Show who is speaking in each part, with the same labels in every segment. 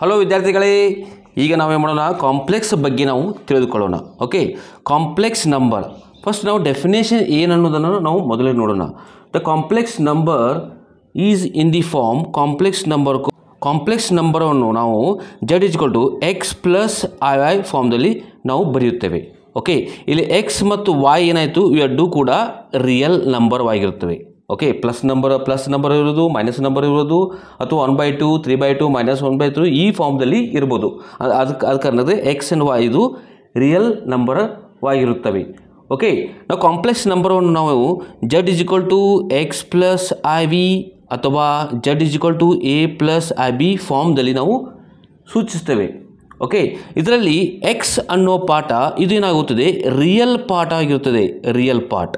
Speaker 1: Hello ವಿದ್ಯಾರ್ಥಿಗಳೇ, ಈಗ ನಾವೇನು ಮಾಡೋಣ, ಕಾಂಪ್ಲೆಕ್ಸ್ ಬಗ್ಗೆ ನಾವು ತಿಳಿದುಕೊಳ್ಳೋಣ. ಓಕೆ, ಕಾಂಪ್ಲೆಕ್ಸ್ ನಂಬರ್ ಫಸ್ಟ್ ನಾವು ಡೆಫಿನೇಷನ್ ಏನು ಅನ್ನೋದನ್ನು ನಾವು ಮೊದಲೇ ನೋಡೋಣ. The complex number is in the form complex ನಂಬರನ್ನು ನಾವು z = x + iy ಫಾರ್ಮ್ದಲ್ಲಿ ನಾವು ಬರೆಯುತ್ತೇವೆ. ಓಕೆ, ಇಲ್ಲಿ x ಮತ್ತು y ಏನಾಯಿತು, ಇವೆರಡೂ ಕೂಡ ರಿಯಲ್ ನಂಬರ್ ಆಗಿರುತ್ತವೆ. ಓಕೆ, ಪ್ಲಸ್ ನಂಬರ್ ಇರೋದು, ಮೈನಸ್ ನಂಬರ್ ಇರೋದು, ಅಥವಾ 1/2 3/2 -1/3 ಈ ಫಾರ್ಮ್ದಲ್ಲಿ ಇರ್ಬೋದು. ಅದು ಕಾರಣದ ಎಕ್ಸ್ ಆ್ಯಂಡ್ ವೈ ಇದು ರಿಯಲ್ ನಂಬರ್ ಆಗಿರುತ್ತವೆ. ಓಕೆ, ನಾವು ಕಾಂಪ್ಲೆಕ್ಸ್ ನಂಬರನ್ನು ನಾವು z = x + iv ಅಥವಾ z = a + ib ಫಾರ್ಮ್ದಲ್ಲಿ ನಾವು ಸೂಚಿಸ್ತೇವೆ. ಓಕೆ, ಇದರಲ್ಲಿ ಎಕ್ಸ್ ಅನ್ನೋ ಪಾಠ ಇದು ಏನಾಗುತ್ತದೆ, ರಿಯಲ್ ಪಾರ್ಟ್ ಆಗಿರುತ್ತದೆ. ರಿಯಲ್ ಪಾರ್ಟ್,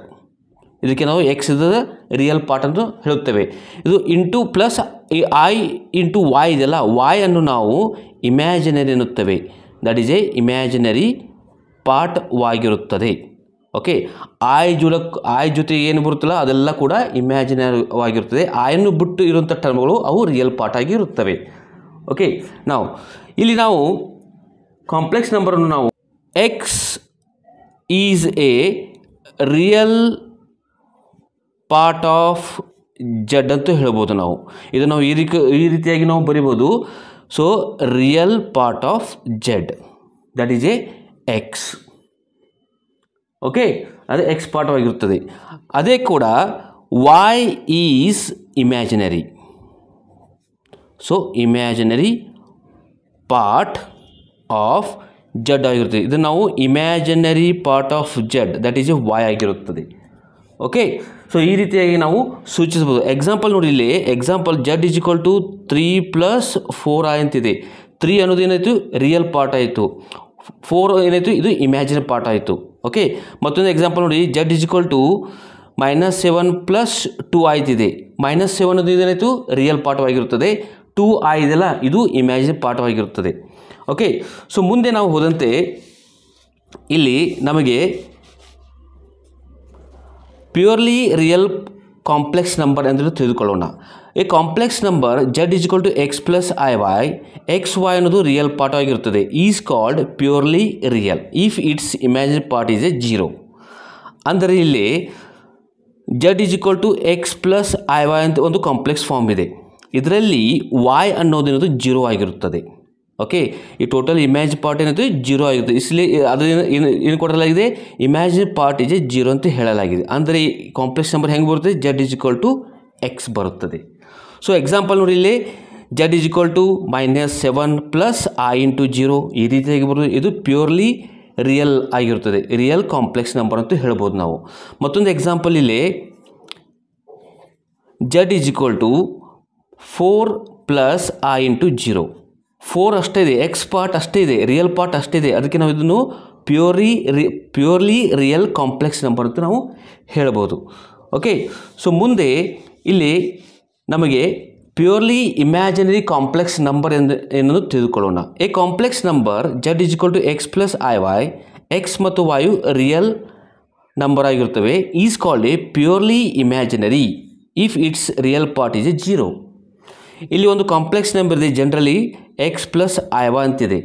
Speaker 1: ಇದಕ್ಕೆ ನಾವು ಎಕ್ಸ್ ಇದ್ದದ ರಿಯಲ್ ಪಾರ್ಟ್ ಅಂತ ಹೇಳುತ್ತೇವೆ. ಇದು into plus I into Y ಇದೆಯಲ್ಲ, ವಾಯ್ ಅನ್ನು ನಾವು ಇಮ್ಯಾಜಿನರಿ ಎನ್ನುತ್ತೇವೆ. That is A imaginary part ಆಗಿರುತ್ತದೆ. ಓಕೆ, ಐ ಜೊತೆ ಏನು ಬರುತ್ತಲ್ಲ ಅದೆಲ್ಲ ಕೂಡ ಇಮ್ಯಾಜಿನರಿ ಆಗಿರುತ್ತದೆ. ಆಯನ್ನು ಬಿಟ್ಟು ಇರುವಂಥ ಟರ್ಮ್ಗಳು ಅವು ರಿಯಲ್ ಪಾರ್ಟ್ ಆಗಿರುತ್ತವೆ. ಓಕೆ, ಇಲ್ಲಿ ನಾವು ಕಾಂಪ್ಲೆಕ್ಸ್ ನಂಬರನ್ನು ನಾವು x is a real part of z ಅಂತ ಹೇಳ್ಬೋದು. ನಾವು ಇದು ಈ ರೀತಿಯಾಗಿ ನಾವು ಬರಿಬೋದು. So real part of z, that is a x. Okay, ಅದು ಎಕ್ಸ್ ಪಾರ್ಟ್ ಆಗಿರುತ್ತದೆ. ಅದೇ ಕೂಡ y is imaginary. So imaginary part of z ಆಗಿರುತ್ತದೆ. ಇದು ನಾವು imaginary part of z, that is a y ಆಗಿರುತ್ತದೆ. ಓಕೆ, ಸೊ ಈ ರೀತಿಯಾಗಿ ನಾವು ಸೂಚಿಸಬಹುದು. ಎಕ್ಸಾಂಪಲ್ ನೋಡಿ, ಇಲ್ಲಿ ಎಕ್ಸಾಂಪಲ್ z = 3 + 4i ಅಂತಿದೆ. 3 ಅನ್ನೋದು ಏನಾಯಿತು, ರಿಯಲ್ ಪಾರ್ಟ್ ಆಯಿತು. 4 ಏನಾಯಿತು, ಇದು ಇಮ್ಯಾಜಿನರಿ ಪಾರ್ಟ್ ಆಯಿತು. ಓಕೆ, ಮತ್ತೊಂದು ಎಕ್ಸಾಂಪಲ್ ನೋಡಿ, z = -7 + 2i ಇದೆ. -7 ಅನ್ನೋದು ಏನಾಯಿತು, ರಿಯಲ್ ಪಾರ್ಟ್ ಆಗಿರುತ್ತದೆ. 2i ಇದೆಲ್ಲ ಇದು ಇಮ್ಯಾಜಿನರಿ ಪಾರ್ಟ್ ಆಗಿರುತ್ತದೆ. ಓಕೆ, ಸೊ ಮುಂದೆ ನಾವು ಹೋದಂತೆ ಇಲ್ಲಿ ನಮಗೆ ಪ್ಯೂರ್ಲಿ ರಿಯಲ್ ಕಾಂಪ್ಲೆಕ್ಸ್ ನಂಬರ್ ಎಂದು ತಿಳಿದುಕೊಳ್ಳೋಣ. A complex number z = x + iy, x y ಅನ್ನೋದು ರಿಯಲ್ ಪಾರ್ಟ್ ಆಗಿರುತ್ತದೆ. Is called purely real if it's imaginary part is a 0. ಅಂದರೆ ಇಲ್ಲಿ z = x + iy ಅಂತ ಒಂದು ಕಾಂಪ್ಲೆಕ್ಸ್ ಫಾರ್ಮ್ ಇದೆ. ಇದರಲ್ಲಿ y ಅನ್ನೋದೇನದು 0 ಆಗಿರುತ್ತದೆ. ಓಕೆ, ಈ ಟೋಟಲ್ ಇಮ್ಯಾಜ್ ಪಾರ್ಟ್ ಏನಾಯಿತು, 0 ಆಗಿರುತ್ತೆ. इसलिए ಅದು ಏನು ಕೊಡಲಾಗಿದೆ, ಇಮ್ಯಾಜಿನರಿ ಪಾರ್ಟ್ ಈಸ್ 0 ಅಂತ ಹೇಳಲಾಗಿದೆ. ಅಂದರೆ ಈ ಕಾಂಪ್ಲೆಕ್ಸ್ ನಂಬರ್ ಹೆಂಗೆ ಬರುತ್ತೆ, z = x ಬರುತ್ತದೆ. ಸೊ ಎಕ್ಸಾಂಪಲ್ ನೋಡಿ, ಇಲ್ಲಿ z = -7 + i × 0 ಈ ರೀತಿಯಾಗಿ ಬರುತ್ತೆ. ಇದು ಪ್ಯೂರ್ಲಿ ರಿಯಲ್ ಆಗಿರುತ್ತದೆ, ರಿಯಲ್ ಕಾಂಪ್ಲೆಕ್ಸ್ ನಂಬರ್ ಅಂತ ಹೇಳ್ಬೋದು ನಾವು. ಮತ್ತೊಂದು ಎಕ್ಸಾಂಪಲ್ ಇಲ್ಲಿ z = 4 + i × 0. 4 ಅಷ್ಟೇ ಇದೆ, ಎಕ್ಸ್ ಪಾರ್ಟ್ ಅಷ್ಟೇ ಇದೆ, ರಿಯಲ್ ಪಾರ್ಟ್ ಅಷ್ಟೇ ಇದೆ. ಅದಕ್ಕೆ ನಾವು ಇದನ್ನು ಪ್ಯೂರ್ಲಿ ರಿಯಲ್ ಕಾಂಪ್ಲೆಕ್ಸ್ ನಂಬರ್ ಅಂತ ನಾವು ಹೇಳ್ಬೋದು. ಓಕೆ, ಸೊ ಮುಂದೆ ಇಲ್ಲಿ ನಮಗೆ ಪ್ಯೂರ್ಲಿ ಇಮ್ಯಾಜಿನರಿ ಕಾಂಪ್ಲೆಕ್ಸ್ ನಂಬರ್ ಎನ್ನುವುದು ತಿಳಿದುಕೊಳ್ಳೋಣ. A complex number z = x + iy, X ಮತ್ತು ವಾಯು ರಿಯಲ್ ನಂಬರ್ ಆಗಿರುತ್ತವೆ. Is called A purely imaginary if it's real part is 0. ಇಲ್ಲಿ ಒಂದು ಕಾಂಪ್ಲೆಕ್ಸ್ ನಂಬರ್ ಇದೆ, ಜನರಲಿ x + iy ಅಂತಿದೆ.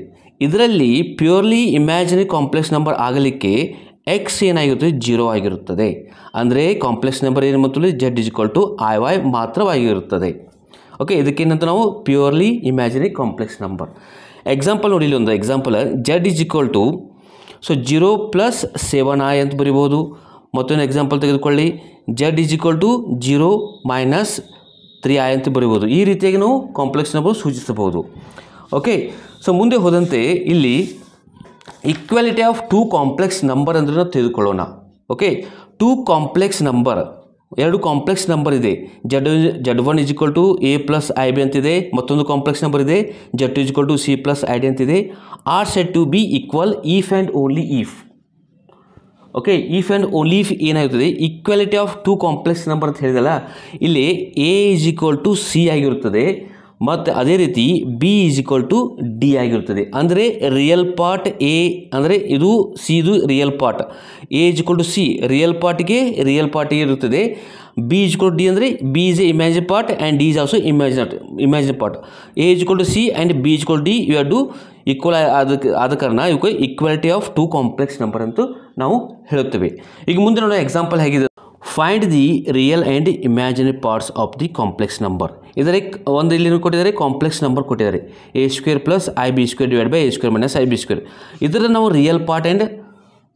Speaker 1: ಇದರಲ್ಲಿ ಪ್ಯೂರ್ಲಿ ಇಮ್ಯಾಜಿನರಿ ಕಾಂಪ್ಲೆಕ್ಸ್ ನಂಬರ್ ಆಗಲಿಕ್ಕೆ x ಏನಾಗಿರುತ್ತದೆ, 0 ಆಗಿರುತ್ತದೆ. ಅಂದರೆ ಕಾಂಪ್ಲೆಕ್ಸ್ ನಂಬರ್ ಏನು ಮತ್ತು z = iy ಮಾತ್ರವಾಗಿರುತ್ತದೆ. ಓಕೆ, ಇದಕ್ಕೇನಂತ ನಾವು purely imaginary complex number. Example ನೋಡಿ, ಇಲ್ಲಿ ಒಂದು ಎಕ್ಸಾಂಪಲ್ z = 0 + 7i ಅಂತ ಬರಿಬೋದು. ಮತ್ತೊಂದು ಎಕ್ಸಾಂಪಲ್ ತೆಗೆದುಕೊಳ್ಳಿ, z = 0 - 3i ಅಂತ ಬರಿಬೋದು. ಈ ರೀತಿಯಾಗಿ ನಾವು ಕಾಂಪ್ಲೆಕ್ಸ್ ನಂಬರ್ ಸೂಚಿಸಬಹುದು. ಓಕೆ, ಸೊ ಮುಂದೆ ಹೋದಂತೆ ಇಲ್ಲಿ ಈಕ್ವಾಲಿಟಿ ಆಫ್ 2 ಕಾಂಪ್ಲೆಕ್ಸ್ ನಂಬರ್ ಅಂದರೆ ನಾವು ತಿಳಿದುಕೊಳ್ಳೋಣ. Okay, 2 complex number, 2 complex number ಇದೆ. z1 = a + ib ಅಂತಿದೆ. ಮತ್ತೊಂದು ಕಾಂಪ್ಲೆಕ್ಸ್ ನಂಬರ್ ಇದೆ z2 = c + id ಅಂತಿದೆ. Are said to be equal if and only if. Okay, if and only if ಏನಾಗುತ್ತದೆ, equality of 2 complex number ಅಂತ ಹೇಳಿದಲ್ಲ, ಇಲ್ಲಿ a = c ಆಗಿರುತ್ತದೆ ಮತ್ತು ಅದೇ ರೀತಿ b is equal to d ಆಗಿರುತ್ತದೆ. ಅಂದರೆ ರಿಯಲ್ ಪಾರ್ಟ್ ಎ ಅಂದರೆ ಇದು ಸಿ ಇದು real part, a is equal to c real ಪಾರ್ಟ್ಗೆ ಇರುತ್ತದೆ. B is equal to d ಅಂದರೆ b is a imagine part and d is also imagine part. A is equal to c and b is equal to d ಇವು ಎರಡು equal ಆದ ಕಾರಣ ಇವಕ್ಕೆ equality of two complex number ಅಂತೂ ನಾವು ಹೇಳುತ್ತೇವೆ. ಈಗ ಮುಂದೆ ನೋಡೋ ಎಕ್ಸಾಂಪಲ್ ಹೇಗಿದೆ, find the real and imaginary parts of the complex number. ಇದರ ಒಂದು ಇಲ್ಲಿ ಕೊಟ್ಟಿದ್ದಾರೆ, ಕಾಂಪ್ಲೆಕ್ಸ್ ನಂಬರ್ ಕೊಟ್ಟಿದ್ದಾರೆ A square plus i b square divide by a square minus i b square. ಇದರ ನಾವು real part and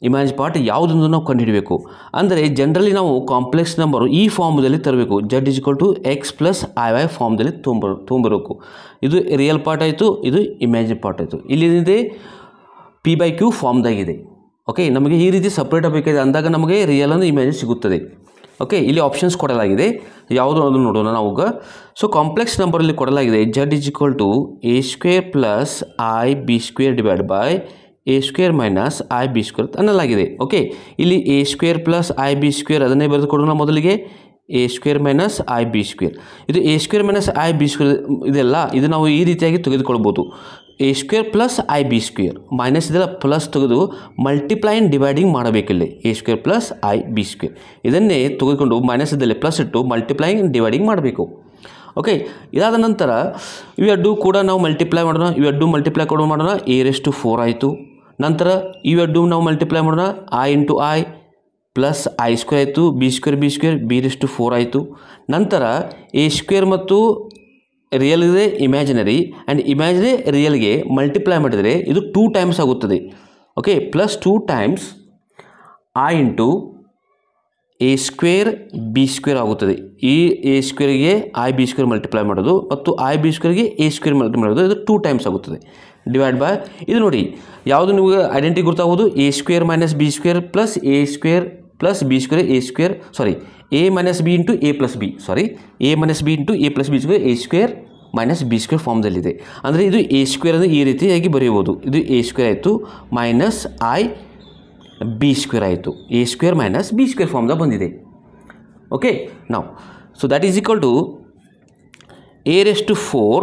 Speaker 1: imagine part ಯಾವುದೊಂದು ನಾವು ಕಂಡುಹಿಡಬೇಕು. ಅಂದರೆ ಜನರಲಿ ನಾವು ಕಾಂಪ್ಲೆಕ್ಸ್ ನಂಬರು ಈ ಫಾರ್ಮ್ದಲ್ಲಿ ತರಬೇಕು, z is equal to x plus i y ಫಾರ್ಮ್ದಲ್ಲಿ ತೊಗೊಂಬರಬೇಕು. ಇದು ರಿಯಲ್ ಪಾರ್ಟ್ ಆಯಿತು, ಇದು ಇಮ್ಯಾಜಿನ್ ಪಾರ್ಟ್ ಆಯಿತು. ಇಲ್ಲಿದೆ ಪಿ ಬೈ ಕ್ಯೂ ಫಾರ್ಮ್ದಾಗಿದೆ. ಓಕೆ, ನಮಗೆ ಈ ರೀತಿ ಸಪ್ರೇಟ್ ಆಗಬೇಕಾಗಿದೆ ಅಂದಾಗ ನಮಗೆ ರಿಯಲ್ ಅಂದರೆ ಇಮ್ಯಾಜಿನ್ ಸಿಗುತ್ತದೆ. ಓಕೆ, ಇಲ್ಲಿ ಆಪ್ಷನ್ಸ್ ಕೊಡಲಾಗಿದೆ, ಯಾವುದು ಅದನ್ನು ನೋಡೋಣ ನಾವು. ಸೊ ಕಾಂಪ್ಲೆಕ್ಸ್ ನಂಬರಲ್ಲಿ ಕೊಡಲಾಗಿದೆ z is equal to a square plus i b square divide by a square minus i b square ಅನ್ನಲಾಗಿದೆ. ಓಕೆ, ಇಲ್ಲಿ a square plus i b square ಅದನ್ನೇ ಬರೆದುಕೊಡೋಣ. ಮೊದಲಿಗೆ a square minus i b square, ಇದು a square minus i b square ಇದೆಲ್ಲ ಇದು ನಾವು ಈ ರೀತಿಯಾಗಿ ತೆಗೆದುಕೊಳ್ಬೋದು. A square plus i b square minus ಇದೆಲ್ಲ ಪ್ಲಸ್ ತೆಗೆದು ಮಲ್ಟಿಪ್ಲೈನ್ ಡಿವೈಡಿಂಗ್ ಮಾಡಬೇಕಿಲ್ಲ. A square plus i b square ಇದನ್ನೇ ತೆಗೆದುಕೊಂಡು ಮೈನಸ್ ಇದರಲ್ಲಿ ಪ್ಲಸ್ ಇಟ್ಟು ಮಲ್ಟಿಪ್ಲೈನ್ ಡಿವೈಡಿಂಗ್ ಮಾಡಬೇಕು. ಓಕೆ, ಇದಾದ ನಂತರ ಇವೆರಡು ಕೂಡ ನಾವು ಮಲ್ಟಿಪ್ಲೈ ಮಾಡೋಣ. ಇವೆರಡು ಮಲ್ಟಿಪ್ಲೈ ಮಾಡೋಣ, ಎ ರೆಸ್ ಟು 4 ಆಯಿತು. ನಂತರ ಇವೆರಡು ನಾವು ಮಲ್ಟಿಪ್ಲೈ ಮಾಡೋಣ, i into i plus i square ಆಯಿತು, b square b raise to 4 ಆಯಿತು. ನಂತರ ಎ ಸ್ಕ್ವೇರ್ ಮತ್ತು ರಿಯಲ್ ಇದೆ ಇಮ್ಯಾಜಿನರಿ ಆ್ಯಂಡ್ ಇಮ್ಯಾಜಿನರಿ ರಿಯಲ್ಗೆ ಮಲ್ಟಿಪ್ಲೈ ಮಾಡಿದರೆ ಇದು 2 ಟೈಮ್ಸ್ ಆಗುತ್ತದೆ. Okay, plus 2 times i into a square b square ಆಗುತ್ತದೆ. ಈ ಎ ಸ್ಕ್ವೇರ್ಗೆ ಐ ಬಿ ಸ್ಕ್ವೇರ್ ಮಲ್ಟಿಪ್ಲೈ ಮಾಡೋದು ಮತ್ತು ಐ ಬಿ ಸ್ಕ್ವೇರ್ಗೆ ಎ ಸ್ಕ್ವೇರ್ ಮಲ್ಟಿಪ್ಲೈ ಮಾಡೋದು, ಇದು 2 ಟೈಮ್ಸ್ ಆಗುತ್ತದೆ. ಡಿವೈಡ್ ಬೈ ಇದು ನೋಡಿ ಯಾವುದು ನಿಮಗೆ ಐಡೆಂಟಿಟಿ ಗೊತ್ತಾಗೋದು, a square minus b square plus a square plus b square a square a minus b into a plus b a minus b into a plus b square a square minus b square ಫಾರ್ಮ್ದಲ್ಲಿದೆ. ಅಂದರೆ ಇದು a square ಅಂದರೆ ಈ ರೀತಿಯಾಗಿ ಬರೆಯಬಹುದು. ಇದು a square ಆಯಿತು minus i b square ಆಯಿತು, a square minus b square ಫಾರ್ಮ್ದಾಗ ಬಂದಿದೆ. ಓಕೆ, ನಾವು so that is equal to A raise to 4.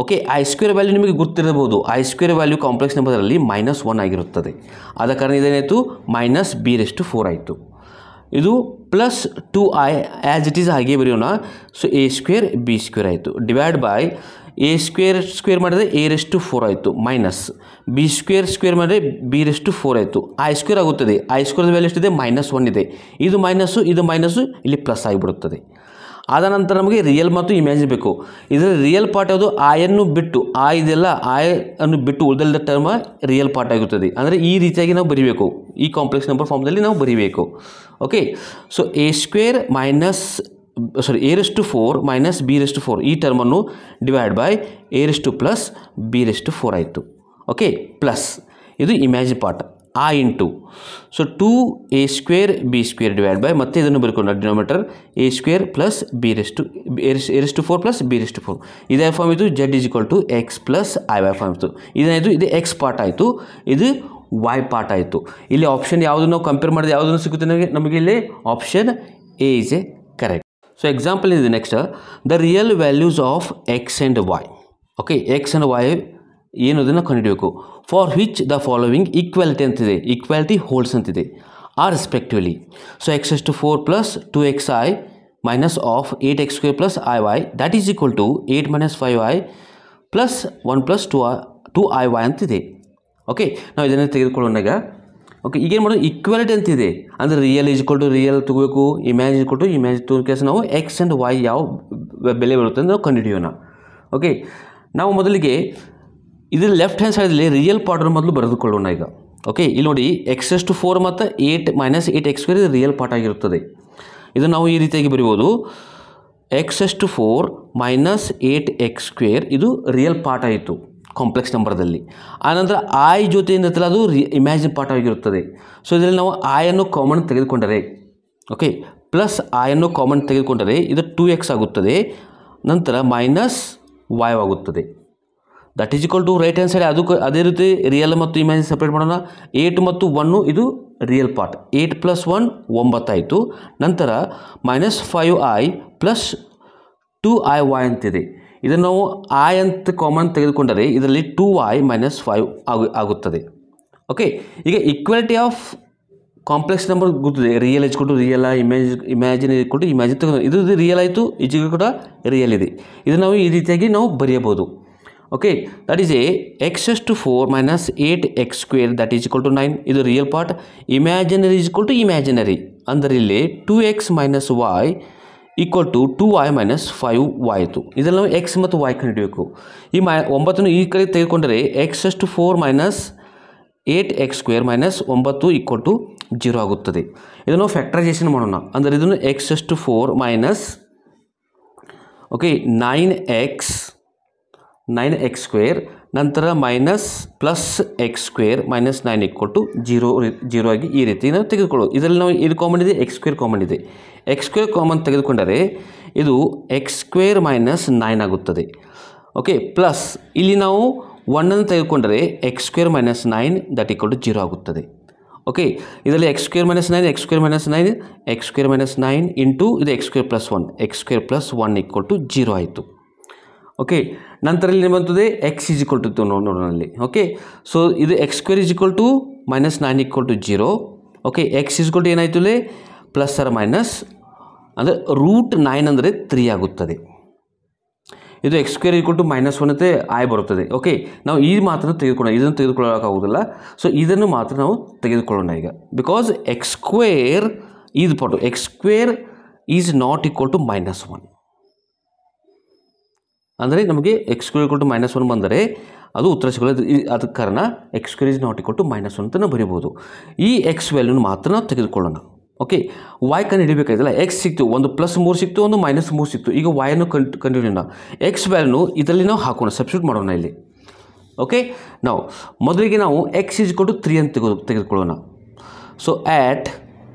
Speaker 1: Okay, i square value ನಿಮಗೆ ಗೊತ್ತಿರಬಹುದು. ಐ ಸ್ಕ್ವೇರ್ ವ್ಯಾಲ್ಯೂ ಕಾಂಪ್ಲೆಕ್ಸ್ ನಂಬರಲ್ಲಿ -1 ಆಗಿರುತ್ತದೆ. ಆದ ಕಾರಣ ಇದೇನಾಯಿತು ಮೈನಸ್ ಬಿ ರೆಸ್ ಟು 4 ಆಯಿತು. ಇದು plus 2i as it is ಹಾಗೆ ಬರೆಯೋಣ. So a square b square ಆಯಿತು ಡಿವೈಡ್ ಬೈ ಎ ಸ್ಕ್ವೇರ್ ಮಾಡಿದರೆ ಎ ರೆಸ್ ಟು 4 ಆಯಿತು ಮೈನಸ್ ಬಿ ಸ್ಕ್ವೇರ್ ಮಾಡಿದರೆ ಬಿ ರೆಸ್ ಟು 4 ಆಯಿತು. ಐ ಸ್ಕ್ವೇರ್ ಆಗುತ್ತದೆ, ಐ ಸ್ಕ್ವೇರ್ ವ್ಯಾಲ್ಯೂ ಎಷ್ಟಿದೆ -1 ಇದೆ. ಇದು ಮೈನಸ್ಸು ಇಲ್ಲಿ ಪ್ಲಸ್ ಆಗಿಬಿಡುತ್ತದೆ. ಆದ ನಂತರ ನಮಗೆ ರಿಯಲ್ ಮತ್ತು ಇಮ್ಯಾಜಿನ್ ಬೇಕು. ಇದರ ರಿಯಲ್ ಪಾರ್ಟ್ ಯಾವುದು, ಆಯನ್ನು ಬಿಟ್ಟು ಇದೆಲ್ಲ ಅನ್ನು ಬಿಟ್ಟು ಉಳಿದ ಟರ್ಮ್ ರಿಯಲ್ ಪಾರ್ಟ್ ಆಗುತ್ತದೆ. ಅಂದರೆ ಈ ರೀತಿಯಾಗಿ ನಾವು ಬರೀಬೇಕು, ಈ ಕಾಂಪ್ಲೆಕ್ಸ್ ನಂಬರ್ ಫಾರ್ಮ್ದಲ್ಲಿ ನಾವು ಬರೀಬೇಕು. Okay, so a square a raise to 4 minus b raise to 4 ಈ ಟರ್ಮನ್ನು divide by a raise to plus b raise to 4 ಆಯಿತು. ಓಕೆ, ಪ್ಲಸ್ ಇದು imagine part i into so 2 a square b square divide by ಮತ್ತೆ ಇದನ್ನು ಬರ್ಕೊಂಡು denominator a square plus b raise to 4 plus b raise to 4. ಇದೇ form ಇದು z is equal to x plus i Y form ಇತ್ತು. ಇದೇನಾಯಿತು, ಇದು X part ಆಯಿತು, ಇದು Y part ಆಯಿತು. ಇಲ್ಲಿ ಆಪ್ಷನ್ ಯಾವುದು ನಾವು ಕಂಪೇರ್ ಮಾಡಿದ್ರೆ ಯಾವುದನ್ನು ಸಿಗುತ್ತೆ ನಮಗೆ ಇಲ್ಲಿ option a is a correct. So example ಇದೆ next, the real values of x and y. Okay, x and y ಏನದನ್ನು ಕಂಡುಹಿಡಬೇಕು. For which the following equality ಅಂತಿದೆ, ಈಕ್ವಾಲಿಟಿ ಹೋಲ್ಡ್ಸ್ ಅಂತಿದೆ are respectively. So x S to 4 plus 2xi minus of 8x square plus iy that is equal to 8 minus 5y plus 1 plus 2iy ಅಂತಿದೆ. Okay, ನಾವು ಇದನ್ನು ತೆಗೆದುಕೊಳ್ಳೋಣ. Okay, ಈಗೇನು ಮಾಡೋದು, equality ಅಂತಿದೆ. ಅಂದರೆ real is equal to real ತಗೋಬೇಕು, imagine equal to imagine ತಗೋಕೆ ನಾವು ಎಕ್ಸ್ ಆ್ಯಂಡ್ ವೈ ಯಾವ ಬೆಲೆ ಬರುತ್ತೆ ಅಂತ ನಾವು ಕಂಡುಹಿಡಿಯೋಣ. ಓಕೆ, ನಾವು ಮೊದಲಿಗೆ ಇದು ಲೆಫ್ಟ್ ಹ್ಯಾಂಡ್ ಸೈಡಲ್ಲಿ ರಿಯಲ್ ಪಾರ್ಟನ್ನು ಮೊದಲು ಬರೆದುಕೊಳ್ಳೋಣ ಈಗ. ಓಕೆ, ಇಲ್ಲಿ ನೋಡಿ ಎಕ್ಸ್ ಎಸ್ ಟು 4 ಮತ್ತು 8 ಮೈನಸ್ 8x ಸ್ಕ್ವೇರ್ ಇದು ರಿಯಲ್ ಪಾರ್ಟ್ ಆಗಿರುತ್ತದೆ. ಇದು ನಾವು ಈ ರೀತಿಯಾಗಿ ಬರಿಬೋದು, x S to 4 minus 8x square ಇದು ರಿಯಲ್ ಪಾರ್ಟ್ ಆಯಿತು ಕಾಂಪ್ಲೆಕ್ಸ್ ನಂಬರ್ದಲ್ಲಿ. ಆನಂತರ ಐ ಜೊತೆ ಏನಿರುತ್ತಲ್ಲ ಅದು ಇಮ್ಯಾಜಿನ್ ಪಾರ್ಟ್ ಆಗಿರುತ್ತದೆ. ಸೊ ಇದರಲ್ಲಿ ನಾವು ಐಯನ್ನು ಕಾಮನ್ ತೆಗೆದುಕೊಂಡರೆ, ಓಕೆ, ಪ್ಲಸ್ ಐಯನ್ನು ಕಾಮನ್ ತೆಗೆದುಕೊಂಡರೆ ಇದು 2x ಆಗುತ್ತದೆ, ನಂತರ ಮೈನಸ್ y ಆಗುತ್ತದೆ. That is equal to right hand side ಅದೇ ರೀತಿ ರಿಯಲ್ ಮತ್ತು ಇಮ್ಯಾಜಿನ್ ಸಪ್ರೇಟ್ ಮಾಡೋಣ. 8 ಮತ್ತು 1 ಇದು ರಿಯಲ್ ಪಾರ್ಟ್, 8 ಪ್ಲಸ್ 1 9 ಆಯಿತು. ನಂತರ ಮೈನಸ್ 5i ಪ್ಲಸ್ 2iy ಅಂತಿದೆ. ಇದನ್ನು ನಾವು I ಅಂತ ಕಾಮನ್ ತೆಗೆದುಕೊಂಡರೆ ಇದರಲ್ಲಿ 2y - 5 ಆಗುತ್ತದೆ. ಓಕೆ, ಈಗ ಈಕ್ವಾಲಿಟಿ ಆಫ್ ಕಾಂಪ್ಲೆಕ್ಸ್ ನಂಬರ್ ಗೊತ್ತಿದೆ. ರಿಯಲ್ ಇಜ್ಕೊಟ್ಟು ರಿಯಲ್, ಇಮ್ಯಾಜಿನರಿ ಇಜ್ಕೊಟ್ಟು ಇಮ್ಯಾಜಿನ್ ತೆಗೆದು ಇದು ರಿಯಲ್ ಆಯಿತು, ಈಜಿಗೆ ಕೂಡ ರಿಯಲ್ ಇದೆ. ಇದು ನಾವು ಈ ರೀತಿಯಾಗಿ ನಾವು ಬರೆಯಬಹುದು. Okay, that is x⁴ - 8x² that is equal to 9. ಇದು real part. Imaginary is equal to imaginary ಅಂದರೆ ಇಲ್ಲಿ 2x - y equal to 2y - 5y ಆಯಿತು. ಇದರಲ್ಲಿ ನಾವು x ಮತ್ತು y ಕಂಡುಹಿಡಿಯಬೇಕು. ಈ 9 ಈ ಕಡೆ ತೆಗೆದುಕೊಂಡರೆ x⁴ - 8x² - 9 ಈಕ್ವಲ್ ಟು 0 ಆಗುತ್ತದೆ. ಇದನ್ನು ನಾವು ಫ್ಯಾಕ್ಟರೈಸೇಷನ್ ಮಾಡೋಣ. ಅಂದರೆ ಇದನ್ನು x⁴ ಓಕೆ 9x² ನಂತರ +x² - 9 ಈಕ್ವಲ್ ಟು 0 ಆಗಿ ಈ ರೀತಿ ನಾವು ತೆಗೆದುಕೊಳ್ಳೋದು. ಇದರಲ್ಲಿ ನಾವು ಇದು ಕಾಮನ್ ಇದೆ, x² ಕಾಮನ್ ಇದೆ. x² ಕಾಮನ್ ತೆಗೆದುಕೊಂಡರೆ ಇದು x² - 9 ಆಗುತ್ತದೆ. ಓಕೆ, ಪ್ಲಸ್ ಇಲ್ಲಿ ನಾವು 1 ತೆಗೆದುಕೊಂಡರೆ x² - 9 ದಟ್ ಈಕ್ವಲ್ ಟು 0 ಆಗುತ್ತದೆ. ಓಕೆ, ಇದರಲ್ಲಿ x² - 9 x² - 9 x² - 9 ಇಂಟು ಇದು x² + 1 x² + 1 ಈಕ್ವಲ್ ಟು 0 ಆಯಿತು. ಓಕೆ, ನಂತರ ಇಲ್ಲಿ ಬಂತದೆ x ಈಸ್ ಈಕ್ವಲ್ ಟು ನೋಡೋಣ ಅಲ್ಲಿ. ಓಕೆ, ಸೊ ಇದು x² is equal to -9 equal to 0. Okay, x is equal to ಏನಾಯಿತು ಇಲ್ಲಿ ಪ್ಲಸ್ ಆರ್ ಮೈನಸ್ ಅಂದರೆ √9 ಅಂದರೆ 3 ಆಗುತ್ತದೆ. ಇದು x² ಈಕ್ವಲ್ ಟು -1 ಅಂತ I ಬರುತ್ತದೆ. ಓಕೆ, ನಾವು ಈ ಮಾತನ್ನು ತೆಗೆದುಕೊಳ್ಳೋಣ, ಇದನ್ನು ತೆಗೆದುಕೊಳ್ಳೋಕ್ಕಾಗೋದಿಲ್ಲ. ಸೊ ಇದನ್ನು ಮಾತ್ರ ನಾವು ತೆಗೆದುಕೊಳ್ಳೋಣ ಈಗ. Because x² is part x² is not equal to -1 ಅಂದರೆ ನಮಗೆ x² ಈಕ್ವಲ್ ಟು -1 ಬಂದರೆ ಅದು ಉತ್ತರ ಸಿಗೋದು. ಅದಕ್ಕೆ ಕಾರಣ x² is not equal to -1 ಅಂತ ನಾವು ಬರೀಬೋದು. ಈ x ವ್ಯಾಲ್ಯೂನ ಮಾತ್ರ ನಾವು ತೆಗೆದುಕೊಳ್ಳೋಣ. ಓಕೆ, y ಕಂಡು ಹಿಡಿಬೇಕಾಯ್ತಲ್ಲ. x ಸಿಕ್ತು, ಒಂದು +3 ಸಿಕ್ತು, ಒಂದು -3 ಸಿಕ್ತು. ಈಗ y ಅನ್ನು ಕಂಡು ಹಿಡಿಯೋಣ. x ವ್ಯಾಲ್ಯೂನು ಇದರಲ್ಲಿ ನಾವು ಹಾಕೋಣ, ಸಬ್ಸ್ಟಿಟ್ಯೂಟ್ ಮಾಡೋಣ ಇಲ್ಲಿ. ಓಕೆ, ನಾವು ಮೊದಲಿಗೆ ನಾವು x ಈಸ್ ಈಕ್ವಲ್ ಟು 3 ಅಂತ ತೆಗೆದುಕೊಳ್ಳೋಣ. So at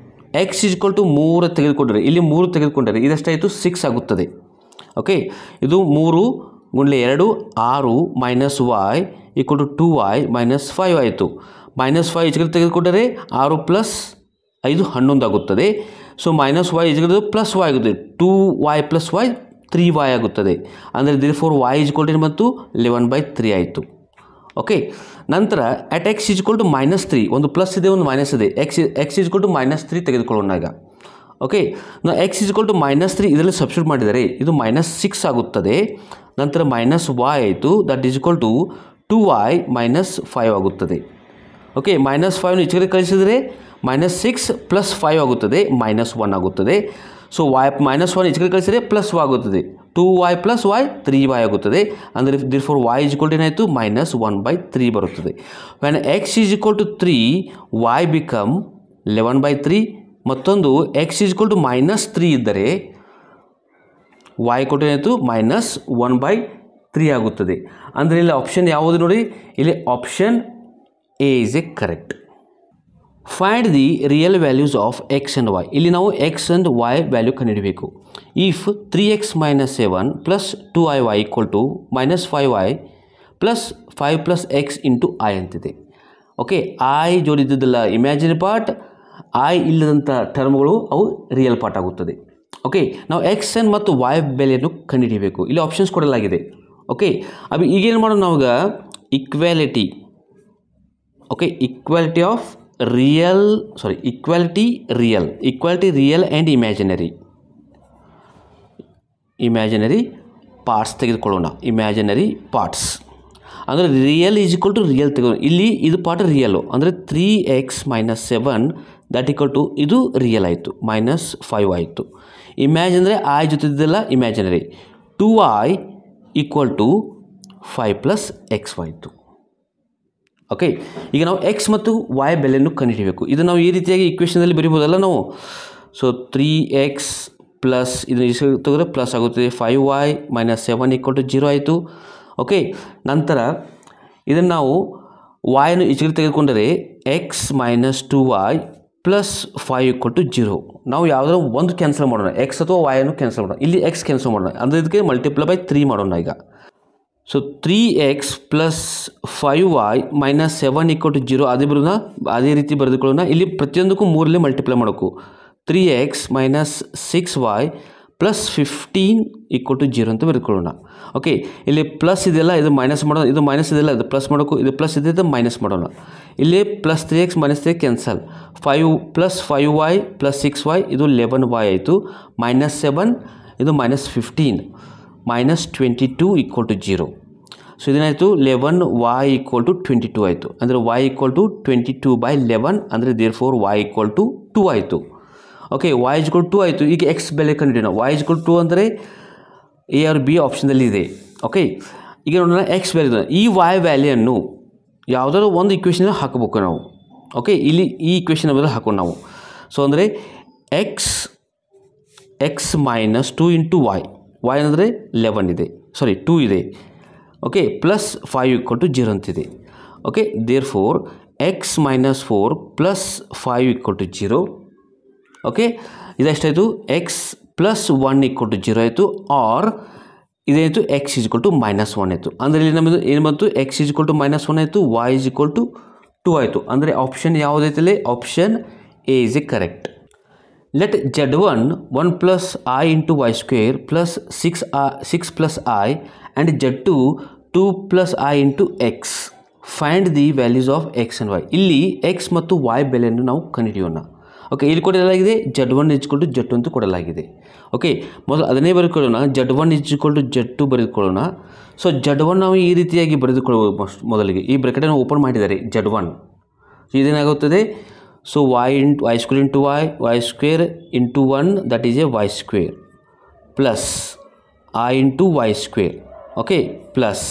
Speaker 1: x is equal to 3 ತೆಗೆದುಕೊಂಡರೆ ಇಲ್ಲಿ 3 ತೆಗೆದುಕೊಂಡರೆ ಇದೆಷ್ಟಾಯಿತು 6 ಆಗುತ್ತದೆ. ಓಕೆ, ಇದು 3 × 2 6 -y ಈಕ್ವಲ್ ಟು 2y - 5 ಆಯಿತು. -5 ಈಚೆಗೆ ತೆಗೆದುಕೊಂಡರೆ 6 + 5 11 ಆಗುತ್ತದೆ. ಸೊ -y ಈಚೆಗೆ +y ಆಗುತ್ತದೆ. 2y + y 3y ಆಗುತ್ತದೆ. ಅಂದರೆ therefore y is equal to ಮತ್ತು 11/3 ಆಯಿತು. ಓಕೆ, ನಂತರ at x is equal to -3 ಒಂದು ಪ್ಲಸ್ ಇದೆ, ಒಂದು ಮೈನಸ್ ಇದೆ. x ಈಸ್ ಈಕ್ವಲ್ ಟು -3 ತೆಗೆದುಕೊಳ್ಳೋಣ ಈಗ. ಓಕೆ, ನಾವು x ಈಸ್ ಈಕ್ವಲ್ ಟು -3 ಇದರಲ್ಲಿ ಸಬ್ಸ್ಟಿಟ್ಯೂಟ್ ಮಾಡಿದರೆ ಇದು -6 ಆಗುತ್ತದೆ. ನಂತರ -y ಆಯಿತು, that is equal to 2y - 5 ಆಗುತ್ತದೆ. ಓಕೆ, -5 ಈಚೆಗೆ ಕಳಿಸಿದರೆ -6 + 5 ಆಗುತ್ತದೆ, -1 ಆಗುತ್ತದೆ. ಸೊ y -1 ಈಚೆಗೆ ಕಳಿಸಿದರೆ +y ಆಗುತ್ತದೆ. 2y + y 3y ಆಗುತ್ತದೆ. ಅಂದರೆ therefore y is equal to ಏನಾಯಿತು -1/3 ಬರುತ್ತದೆ. When x is equal to 3 y become 11/3. ಮತ್ತೊಂದು x ಈಸ್ ಈಕ್ವಲ್ ಟು -3 ಇದ್ದರೆ y ಕೊಟ್ಟು ಏನಾಯಿತು -1/3 ಆಗುತ್ತದೆ. ಅಂದರೆ ಇಲ್ಲಿ ಆಪ್ಷನ್ ಯಾವುದು ನೋಡಿ, ಇಲ್ಲಿ option a is a correct. Find the real values of x and y. ಇಲ್ಲಿ ನಾವು x ಆ್ಯಂಡ್ y ವ್ಯಾಲ್ಯೂ ಕಂಡುಹಿಡಬೇಕು. ಇಫ್ 3x - 7 + 2iy equal to -5y + 5 + x into I ಅಂತಿದೆ. ಓಕೆ, I ಜೋಡಿದ್ದಲ್ಲ ಇಮ್ಯಾಜಿನರಿ ಪಾರ್ಟ್, I ಇಲ್ಲದಂಥ ಟರ್ಮ್ಗಳು ಅವು ರಿಯಲ್ ಪಾರ್ಟ್ ಆಗುತ್ತದೆ. ಓಕೆ, ನಾವು x ಎನ್ ಮತ್ತು y ಬೆಲೆಯನ್ನು ಕಂಡುಹಿಡಿಯಬೇಕು. ಇಲ್ಲಿ ಆಪ್ಷನ್ಸ್ ಕೊಡಲಾಗಿದೆ. ಓಕೆ, ಅದು ಈಗೇನು ಮಾಡೋಣ ನಾವಾಗ equality. Okay, equality of real equality real and imaginary parts ತೆಗೆದುಕೊಳ್ಳೋಣ. ಇಮ್ಯಾಜಿನರಿ ಪಾರ್ಟ್ಸ್ ಅಂದರೆ real is equal to real ತೆಗೆದು ಇಲ್ಲಿ ಇದು ಪಾರ್ಟ್ ರಿಯಲ್ಲು ಅಂದರೆ 3x - 7 ದಟ್ ಈಕ್ವಲ್ ಟು ಇದು ರಿಯಲ್ ಆಯಿತು, -5 ಆಯಿತು. ಇಮ್ಯಾಜಿನರಿ I ಜೊತೆದಿಲ್ಲ imaginary 2y equal to 5 + x ಆಯಿತು. ಓಕೆ, ಈಗ ನಾವು x ಮತ್ತು y ಬೆಲೆಯನ್ನು ಕಂಡುಹಿಡಬೇಕು. ಇದು ನಾವು ಈ ರೀತಿಯಾಗಿ ಈಕ್ವೇಷನಲ್ಲಿ ಬರೀಬೋದಲ್ಲ ನಾವು. ಸೊ 3x ಪ್ಲಸ್ ಇದನ್ನು ತೆಗೆದ್ರೆ ಪ್ಲಸ್ ಆಗುತ್ತದೆ, 5y - 7 ಈಕ್ವಲ್ ಟು 0 ಆಯಿತು. ಓಕೆ, ನಂತರ ಇದನ್ನು ನಾವು y ಈಚೆಗೆ ತೆಗೆದುಕೊಂಡರೆ x - 2y + 5 ಈಕ್ವಲ್ ಟು 0. ನಾವು ಯಾವುದಾದ್ರು ಒಂದು ಕ್ಯಾನ್ಸಲ್ ಮಾಡೋಣ, x ಅಥವಾ y ಅನ್ನು ಕ್ಯಾನ್ಸಲ್ ಮಾಡೋಣ. ಇಲ್ಲಿ x ಕ್ಯಾನ್ಸಲ್ ಮಾಡೋಣ ಅಂದರೆ ಇದಕ್ಕೆ × 3 ಮಾಡೋಣ ಈಗ. So 3x + 5y - 7 equal to 0 ಅದೇ ರೀತಿ ಬರೆದುಕೊಳ್ಳೋಣ. ಇಲ್ಲಿ ಪ್ರತಿಯೊಂದಕ್ಕೂ 3ರಲ್ಲಿ ಮಲ್ಟಿಪ್ಲೈ ಮಾಡಬೇಕು. 3x - 6y + 15 ಈಕ್ವಲ್ ಟು 0 ಅಂತ ಬರೆದುಕೊಳ್ಳೋಣ. ಓಕೆ, ಇಲ್ಲಿ ಪ್ಲಸ್ ಇದೆಯಲ್ಲ ಇದು ಮೈನಸ್ ಮಾಡೋಣ, ಇದು ಮೈನಸ್ ಇದೆಯಲ್ಲ ಇದು ಪ್ಲಸ್ ಮಾಡೋಕ್ಕೂ, ಇದು ಪ್ಲಸ್ ಇದೆ ಇದು ಮೈನಸ್ ಮಾಡೋಣ. ಇಲ್ಲಿ plus 3x minus 3 cancel. 5 plus 5y plus 6y ಇದು 11y ಆಯಿತು. -7 ಇದು -15 -22 ಈಕ್ವಲ್ ಟು 0. ಸೊ ಇದೇನಾಯಿತು 11y ಈಕ್ವಲ್ ಟು 22 ಆಯಿತು. ಅಂದರೆ y ಈಕ್ವಲ್ ಟು 22/11 ಅಂದರೆ ದೇರ್ಫೋರ್ y ಈಕ್ವಲ್ ಟು 2 ಆಯಿತು. ಓಕೆ, y ಈಕ್ವಲ್ 2 ಆಯಿತು. ಈಗ x ಬೆಲೆ ಕಂಡುಹಿಡಿಯೋಣ. y ಈಕ್ವಲ್ 2 ಅಂದರೆ ಎ ಆರ್ ಬಿ ಆಪ್ಷನ್ದಲ್ಲಿ ಇದೆ. ಓಕೆ, ಈಗ ನೋಡೋಣ ಎಕ್ಸ್ ವ್ಯಾಲ್ಯೂ. ಈ y ವ್ಯಾಲ್ಯೂಯನ್ನು ಯಾವುದಾದ್ರು ಒಂದು ಇಕ್ವೇಷನ್ ಹಾಕಬೇಕು ನಾವು. ಓಕೆ, ಇಲ್ಲಿ ಈ ಇಕ್ವೇಷನ್ ಮೇಲೆ ಹಾಕೋಣ ನಾವು. ಸೊ ಅಂದರೆ ಎಕ್ಸ್ ಮೈನಸ್ 2 ಇಂಟು y ಅಂದರೆ 11 ಇದೆ, ಸಾರಿ 2 ಇದೆ. ಓಕೆ, ಪ್ಲಸ್ 5 ಈಕ್ವಲ್ ಟು 0 ಅಂತಿದೆ. Okay, there four x minus 4 plus 5 equal to 0. Okay, ಇದೆಷ್ಟಾಯಿತು ಎಕ್ಸ್ ಪ್ಲಸ್ 1 ಈಕ್ವಲ್ ಟು 0 ಆಯಿತು. ಆರ್ ಇದೇನಾಯಿತು ಎಕ್ಸ್ ಈಸ್ ಈಕ್ವಲ್ ಟು -1 ಆಯಿತು. ಅಂದರೆ ಇಲ್ಲಿ ನಮ್ಮದು ಏನು ಬಂತು, ಎಕ್ಸ್ ಈಸ್ ಈಕ್ವಲ್ ಟು -1 ಆಯಿತು, y ಈಸ್ ಈಕ್ವಲ್ ಟು 2 ಆಯಿತು. ಅಂದರೆ ಆಪ್ಷನ್ ಯಾವುದೈತಲ್ಲಿ, option a is a correct. Let Z1 1 plus I into y square plus 6 plus I and Z2 2 plus I into x. Find the values of x and y. ಇಲ್ಲಿ x ಮತ್ತು y ಬೆಲೆಯನ್ನು ನಾವು ಕಂಡುಹಿಡಿಯೋಣ. Okay, ಇಲ್ಲಿ ಕೊಡಲಾಗಿದೆ Z1 is equal to Z2 ಅಂತ ಕೊಡಲಾಗಿದೆ. Okay, ಮೊದಲು ಅದನ್ನೇ ಬರೆದುಕೊಳ್ಳೋಣ. Z1 is equal to Z2 ಬರೆದುಕೊಳ್ಳೋಣ. ಸೊ Z1 ನಾವು ಈ ರೀತಿಯಾಗಿ ಬರೆದುಕೊಳ್ಳಬಹುದು. ಮೊದಲಿಗೆ ಈ ಬ್ರಾಕೆಟನ್ನು ಓಪನ್ ಮಾಡಿದ್ದಾರೆ Z1. ಸೊ ಇದೇನಾಗುತ್ತದೆ, so y square into y square into 1 that is a y square plus I into y square. Okay, plus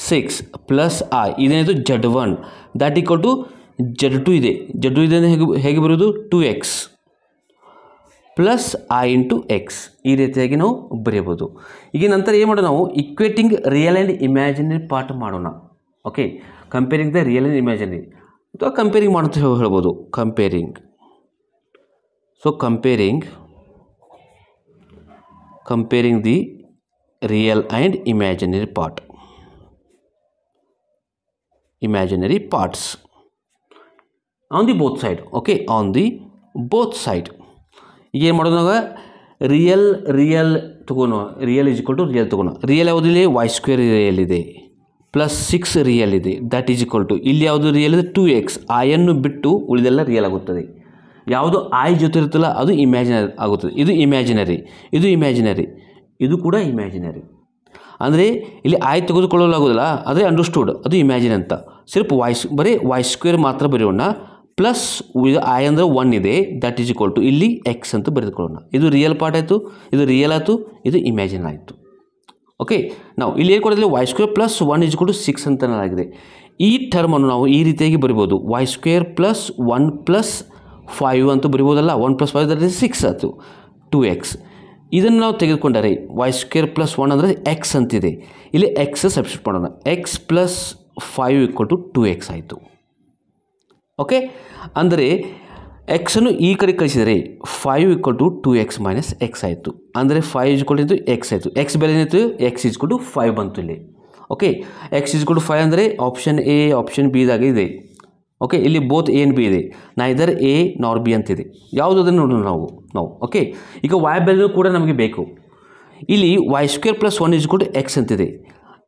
Speaker 1: 6 plus I ಇದೇನಾಯಿತು Z1 that equal to Z2 ಇದೆ. Z2 ಇದನ್ನು ಹೇಗೆ ಬರೋದು, 2x plus I into X. ಈ ರೀತಿಯಾಗಿ ನಾವು ಬರೆಯಬಹುದು. ಈಗ ನಂತರ ಏನು ಮಾಡೋಣ, ನಾವು equating real and imaginary part ಮಾಡೋಣ. Okay, comparing the real and imaginary ಅಥವಾ ಕಂಪೇರಿಂಗ್ ಮಾಡುತ್ತ ಹೇಳ್ಬೋದು. Comparing, so comparing the real and imaginary parts on the both side. Okay, on the both side. ಈಗ ಏನು ಮಾಡೋದಾಗ ರಿಯಲ್ ತಗೋಣ. Real is equal to real ತಗೋಣ. Real ಯಾವುದಿದೆ, y square real ಇದೆ, ಪ್ಲಸ್ 6 ರಿಯಲ್ ಇದೆ, ದಟ್ ಈಸ್ ಈಕ್ವಲ್ ಟು ಇಲ್ಲಿ ಯಾವುದು ರಿಯಲ್ ಇದೆ 2x. ಐಯನ್ನು ಬಿಟ್ಟು ಉಳಿದೆಲ್ಲ ರಿಯಲ್ ಆಗುತ್ತದೆ. ಯಾವುದು I ಜೊತೆ ಇರುತ್ತಲ್ಲ ಅದು ಇಮ್ಯಾಜಿನರಿ ಆಗುತ್ತದೆ. ಇದು ಇಮ್ಯಾಜಿನರಿ, ಇದು ಕೂಡ ಇಮ್ಯಾಜಿನರಿ. ಅಂದರೆ ಇಲ್ಲಿ I ತೆಗೆದುಕೊಳ್ಳಲಾಗೋದಿಲ್ಲ, ಆದರೆ ಅಂಡರ್ಸ್ಟೂಡ್ ಅದು ಇಮ್ಯಾಜಿನ್ ಅಂತ. ಸಿರ್ಫ್ ಬರೀ y ಸ್ಕ್ವೇರ್ ಮಾತ್ರ ಬರೆಯೋಣ. ಪ್ಲಸ್ I ಅಂದರೆ 1 ಇದೆ, ದಟ್ ಈಸ್ ಈಕ್ವಲ್ ಟು ಇಲ್ಲಿ ಎಕ್ಸ್ ಅಂತ ಬರೆದುಕೊಳ್ಳೋಣ. ಇದು ರಿಯಲ್ ಪಾರ್ಟ್ ಆಯಿತು, ಇದು ರಿಯಲ್ ಆಯಿತು, ಇದು ಇಮ್ಯಾಜಿನ್ ಆಯಿತು. ಓಕೆ, ನಾವು ಇಲ್ಲಿ ಏನು ಕೊಡೋದಿಲ್ಲ, y square plus 1 is equal to 6 ಅಂತನಾಗಿದೆ. ಈ ಟರ್ಮನ್ನು ನಾವು ಈ ರೀತಿಯಾಗಿ ಬರಿಬೋದು. y ಸ್ಕ್ವೇರ್ ಪ್ಲಸ್ 1 ಪ್ಲಸ್ 5 ಅಂತ ಬರಿಬೋದಲ್ಲ. 1 ಪ್ಲಸ್ 5 ದಟ್ ಈಸ್ 6 ಆಯಿತು, 2x. ಇದನ್ನು ನಾವು ತೆಗೆದುಕೊಂಡರೆ y ಸ್ಕ್ವೇರ್ ಪ್ಲಸ್ 1 ಅಂದರೆ ಎಕ್ಸ್ ಅಂತಿದೆ. ಇಲ್ಲಿ ಎಕ್ಸ್ ಸಬ್ಸ್ಟಿಟ್ಯೂಟ್ ಮಾಡೋಣ. X plus 5 equal to 2x ಆಯಿತು. ಓಕೆ, ಅಂದರೆ ಎಕ್ಸನ್ನು ಈ ಕಡೆ ಕಳಿಸಿದರೆ 5 equal to 2x minus X ಆಯಿತು. ಅಂದರೆ 5 ಈಕ್ವಲ್ ಟು ಎಕ್ಸ್ ಆಯಿತು. ಎಕ್ಸ್ ಬೆಲೆ ಏನಾಯಿತು, ಎಕ್ಸ್ ಈಕ್ವಲ್ ಟು 5 ಬಂತು ಇಲ್ಲಿ. ಓಕೆ, ಎಕ್ಸ್ ಈಕ್ವಲ್ ಟು 5 ಅಂದರೆ ಆಪ್ಷನ್ ಎ ಆಪ್ಷನ್ ಬಿದಾಗ ಇದೆ. ಓಕೆ, ಇಲ್ಲಿ ಬೋತ್ ಎ ಆ್ಯಂಡ್ ಬಿ ಇದೆ, ನೈದರ್ ಎ ನಾರ್ ಬಿ ಅಂತಿದೆ. ಯಾವುದು ಅದನ್ನು ನೋಡೋಣ ನಾವು. ಓಕೆ, ಈಗ y ಬೆಲೆನೂ ಕೂಡ ನಮಗೆ ಬೇಕು. ಇಲ್ಲಿ y square plus 1 is equal to x ಅಂತಿದೆ.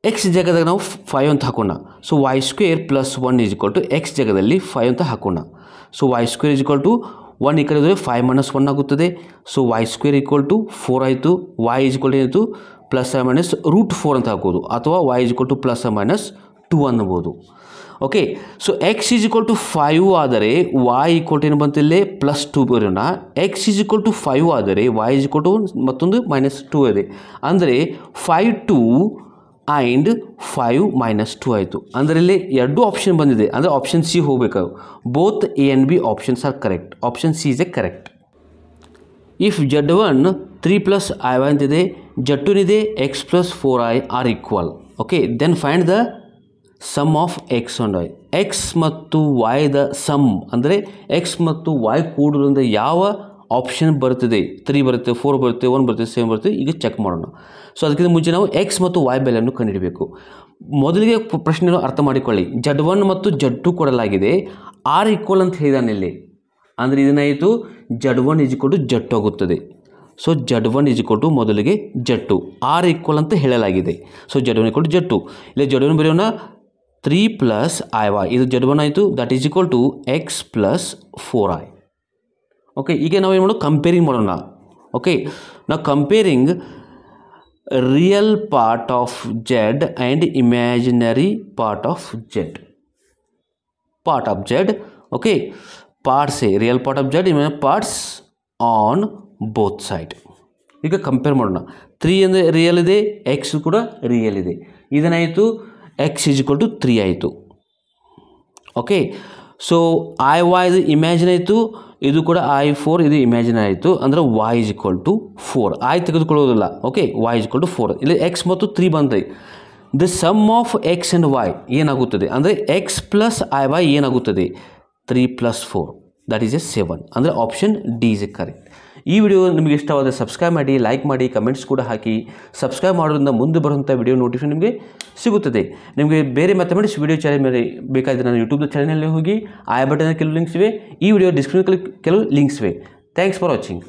Speaker 1: ಎಕ್ಸ್ ಜಾಗದಾಗ ನಾವು 5 ಅಂತ ಹಾಕೋಣ. So y square plus 1 is equal to x ಜಾಗದಲ್ಲಿ 5 ಅಂತ ಹಾಕೋಣ. So y square is equal to 1 ಈ ಕಡೆ 5 ಮೈನಸ್ 1 ಆಗುತ್ತದೆ. So y square equal to 4 ಆಯಿತು. y ಈಸ್ ಈಕ್ವಲ್ ಟು ಏನಾಯಿತು, ಪ್ಲಸ್ ಮೈನಸ್ √4 ಅಂತ ಹಾಕೋದು, ಅಥವಾ y is equal to plus minus 2 ಅನ್ನಬಹುದು. Okay, so x is equal to 5 ಆದರೆ y ಈಕ್ವಲ್ ಟು ಏನು ಬಂತಿಲ್ಲೇ ಪ್ಲಸ್ 2 ಬರೋಣ. ಎಕ್ಸ್ ಈಸ್ ಈಕ್ವಲ್ ಟು 5 ಆದರೆ y ಈಸ್ ಈಕ್ವಲ್ ಟು ಮತ್ತೊಂದು -2 ಇದೆ. ಅಂದರೆ 5 2 ಆ್ಯಂಡ್ 5 -2 ಆಯಿತು. ಅಂದರೆ ಇಲ್ಲಿ ಎರಡು ಆಪ್ಷನ್ ಬಂದಿದೆ, ಅಂದರೆ ಆಪ್ಷನ್ ಸಿ ಹೋಗಬೇಕು. Both A and B options are correct. Option C is a correct. If Z1 3 plus I1 ಅಂತಿದೆ, Z2 ಇದೆ x plus 4i are equal. Okay, then find the sum of x and y. X ಮತ್ತು ವೈದ sum ಅಂದರೆ x ಮತ್ತು y ಕೂಡುವುದರಿಂದ ಯಾವ option ಬರ್ತದೆ. 3 ಬರುತ್ತೆ, 4 ಬರುತ್ತೆ, 1 ಬರುತ್ತೆ, 7 ಬರುತ್ತೆ. ಈಗ ಚೆಕ್ ಮಾಡೋಣ. ಸೊ ಅದಕ್ಕಿಂತ ಮುಂಚೆ ನಾವು ಎಕ್ಸ್ ಮತ್ತು ವೈ ಬೆಲೆಯನ್ನು ಕಂಡುಹಿಡಬೇಕು. ಮೊದಲಿಗೆ ಪ್ರಶ್ನೆಯನ್ನು ಅರ್ಥ ಮಾಡಿಕೊಳ್ಳಿ. Z1 ಮತ್ತು Z2 ಕೊಡಲಾಗಿದೆ, ಆರ್ ಈಕ್ವಲ್ ಅಂತ ಹೇಳಿದಾನೆ ಇಲ್ಲಿ. ಅಂದರೆ ಇದನ್ನಾಯಿತು Z1 is equal to Z2 ಆಗುತ್ತದೆ. So Z1 is equal to ಮೊದಲಿಗೆ Z2 ಆರ್ ಈಕ್ವಲ್ ಅಂತ ಹೇಳಲಾಗಿದೆ. So Z1 equal to Z2 ಇಲ್ಲಿ Z1 ಬರೆಯೋಣ 3 ಪ್ಲಸ್ IY ಇದು Z1 ಆಯಿತು that is equal to x plus 4I. Okay ಈಗ ನಾವು ಏನು ಮಾಡೋಣ ಕಂಪೇರಿಂಗ್ ಮಾಡೋಣ. ಓಕೆ ನಾವು comparing real part of Z and imaginary part of Z. Part of Z okay parts a real part of Z imaginary parts on both side. ಈಗ compare ಮಾಡೋಣ. 3 ಅಂದರೆ real ಇದೆ, ಎಕ್ಸ್ ಕೂಡ ರಿಯಲ್ ಇದೆ. ಇದನ್ನಾಯಿತು x is equal to 3 ಆಯಿತು. Okay so IY ಇದು imagine ಆಯಿತು, ಇದು ಕೂಡ I4 ಇದು ಇಮ್ಯಾಜಿನ್ ಆಯಿತು. ಅಂದರೆ Y is equal to 4 I ತೆಗೆದುಕೊಳ್ಳೋದಿಲ್ಲ. Okay Y is equal to 4 ಇಲ್ಲಿ ಎಕ್ಸ್ ಮತ್ತು 3 ಬಂದಿದೆ. The sum of x and y ಏನಾಗುತ್ತದೆ ಅಂದರೆ ಎಕ್ಸ್ ಪ್ಲಸ್ IY ಏನಾಗುತ್ತದೆ 3 ಪ್ಲಸ್ 4 ದಟ್ ಈಸ್ ಎ 7. ಅಂದರೆ option D is a correct. ಈ ವಿಡಿಯೋ ನಿಮಗೆ ಇಷ್ಟವಾದರೆ ಸಬ್ಸ್ಕ್ರೈಬ್ ಮಾಡಿ, ಲೈಕ್ ಮಾಡಿ, ಕಮೆಂಟ್ಸ್ ಕೂಡ ಹಾಕಿ. ಸಬ್ಸ್ಕ್ರೈಬ್ ಮಾಡೋದ್ರಿಂದ ಮುಂದೆ ಬರುವಂಥ ವಿಡಿಯೋ ನೋಟಿಫಿಕೇಶನ್ ನಿಮಗೆ ಸಿಗುತ್ತದೆ. ನಿಮಗೆ ಬೇರೆ ಮ್ಯಾಥಮೆಟಿಕ್ಸ್ ವಿಡಿಯೋ ಚಾನಲ್ ಮೇಲೆ ಬೇಕಾದರೆ ನಾನು ಯೂಟ್ಯೂಬ್ ಚಾನಲಲ್ಲಿ ಹೋಗಿ ಐ ಬಟನ್ ಕೆಲವು ಲಿಂಕ್ಸ್ ಇವೆ, ಈ ವಿಡಿಯೋ ಡಿಸ್ಕ್ರಿಪ್ಷನ್ ಕೆಲವು ಲಿಂಕ್ಸ್ ಇವೆ. Thanks for watching.